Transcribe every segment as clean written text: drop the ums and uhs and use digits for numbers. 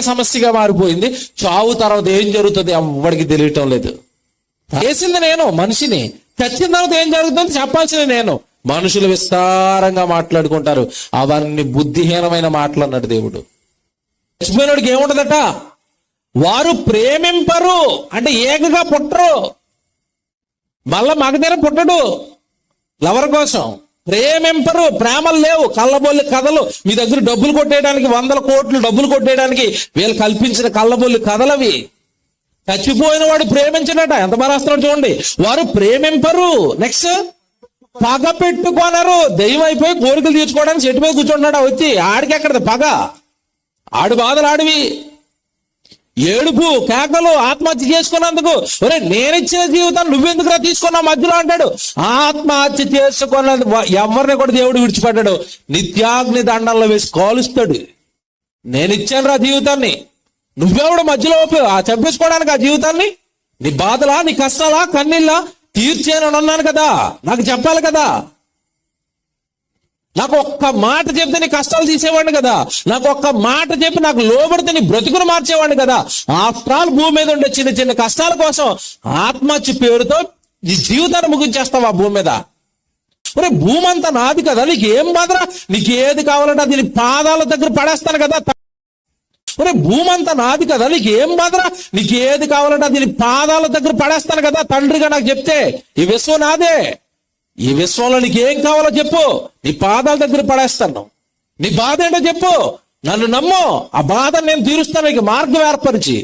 సమస్యగా మారిపోయింది. చావు తర్వాత ఏం జరుగుతుంది ఎవ్వడికి తెలియటం లేదు. చేసింది నేను మనిషిని, చచ్చిన తర్వాత ఏం జరుగుతుంది చెప్పాల్సింది నేను. మనుషులు విస్తారంగా మాట్లాడుకుంటారు, అవన్నీ బుద్ధిహీనమైన మాటలు అన్నాడు దేవుడు. చచ్చిపోయినోడికి ఏముంటదట, వారు ప్రేమింపరు అంటే ఏకగా పుట్టరు, మళ్ళా మగదిన పుట్టడు. లవర్ కోసం ప్రేమింపరు, ప్రేమలు లేవు, కళ్ళబొల్లి కథలు. మీ దగ్గర డబ్బులు కొట్టేయడానికి 100 కోట్లు డబ్బులు కొట్టేయడానికి వీళ్ళు కల్పించిన కళ్ళబొల్లి కథలవి. చచ్చిపోయిన వాడు ప్రేమించడట, ఎంత బాగా రాస్తున్నాడు చూడండి. వారు ప్రేమింపరు. నెక్స్ట్, పగ పెట్టుకోనరు. దెయ్యం అయిపోయి కోరికలు తీర్చుకోవడానికి చెట్టు మీద కూర్చుంటున్నాడు వచ్చి. ఆడికి ఎక్కడది పగ, ఆడి బాధలు ఆడివి. ఏడుపు కేకలు, ఆత్మహత్య చేసుకున్నందుకు. ఒరే నేనిచ్చిన జీవితాన్ని నువ్వెందుకురా తీసుకున్నావు మధ్యలో అంటాడు. ఆత్మహత్య చేసుకున్న ఎవరిని కూడా దేవుడు విడిచిపెట్టాడు, నిత్యాగ్ని దండంలో వేసి కాలుస్తాడు. నేనిచ్చాను రా జీవితాన్ని, నువ్వెవడు మధ్యలో చంపేసుకోవడానికి ఆ జీవితాన్ని? నీ బాధలా, నీ కష్టాలా, కన్నీళ్ళా తీర్చేనని అన్నాను కదా, నాకు చెప్పాలి కదా. నాకు ఒక్క మాట చెప్తే నీ కష్టాలు తీసేవాడిని కదా, నాకు ఒక్క మాట చెప్పి నాకు లోబడితే నీ బ్రతుకును మార్చేవాడిని కదా. ఆఫ్టర్ ఆల్ భూమి మీద ఉండే చిన్న చిన్న కష్టాల కోసం ఆత్మహత్య పేరుతో నీ జీవితాన్ని ముగించేస్తావు ఆ భూమి మీద. ఒరే భూమి అంతా నాది కదా, నీకేం బాధరా, నీకు ఏది కావాలంటే అది నీ పాదాల దగ్గర పడేస్తాను కదా. ఒరే భూమి అంతా నాది కదా, నీకేం బాధరా, నీకు ఏది కావాలంటే అది నీ పాదాల దగ్గర పడేస్తాను కదా తండ్రిగా నాకు చెప్తే. ఈ విశ్వం నాదే, ఈ విశ్వంలో నీకు ఏం కావాలో చెప్పు, నీ పాదాల దగ్గర పడేస్తాను. నీ బాధ ఏంటో చెప్పు, నన్ను నమ్ము, ఆ బాధను నేను తీరుస్తాను నీకు మార్గం ఏర్పరిచి.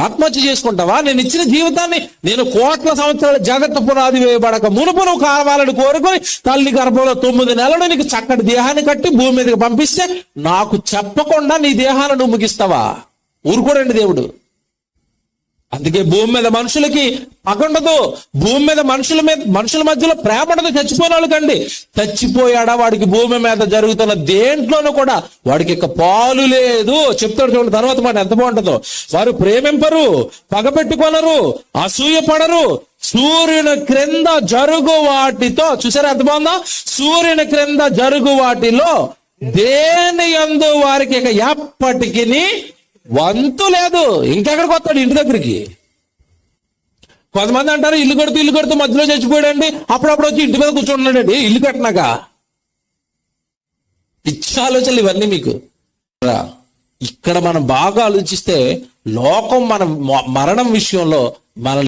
ఆత్మహత్య చేసుకుంటావా? నేను ఇచ్చిన జీవితాన్ని, నేను కోట్ల సంవత్సరాల జగత్తు పునాది వేయబడక మునుపు నువ్వు కావాలని కోరుకొని తల్లి గర్భంలో 9 నెలలు నీకు చక్కటి దేహాన్ని కట్టి భూమి మీదకి పంపిస్తే నాకు చెప్పకుండా నీ దేహాన్ని నువ్వు ముగిస్తావా? ఊరుకోడండి దేవుడు. అందుకే భూమి మీద మనుషులకి పగండదు, భూమి మీద మనుషుల మధ్యలో ప్రేమ ఉండదు. చచ్చిపోయిన వాళ్ళకండి, చచ్చిపోయాడా వాడికి భూమి మీద జరుగుతున్న దేంట్లోనూ కూడా వాడికి ఇక పాలు లేదు. చెప్తాడు చూడండి తర్వాత మాట ఎంత బాగుంటుందో. వారు ప్రేమింపరు, పగపెట్టుకొనరు, అసూయపడరు, సూర్యుని క్రింద జరుగు వాటితో. చూసారా ఎంత బాగుందో? సూర్యుని క్రింద జరుగు వాటిలో దేని యందు వారికి ఇక ఎప్పటికీ వంతు లేదు. ఇంకెక్కడికి వస్తాడు ఇంటి దగ్గరికి? కొంతమంది అంటారు ఇల్లు కడుతూ మధ్యలో చచ్చిపోయాడండి, అప్పుడప్పుడు వచ్చి ఇంటి మీద కూర్చుంటున్నాడండి ఇల్లు కట్టినాక. పిచ్చి ఆలోచనలు ఇవన్నీ మీకు. ఇక్కడ మనం బాగా ఆలోచిస్తే లోకం మన మరణం విషయంలో మన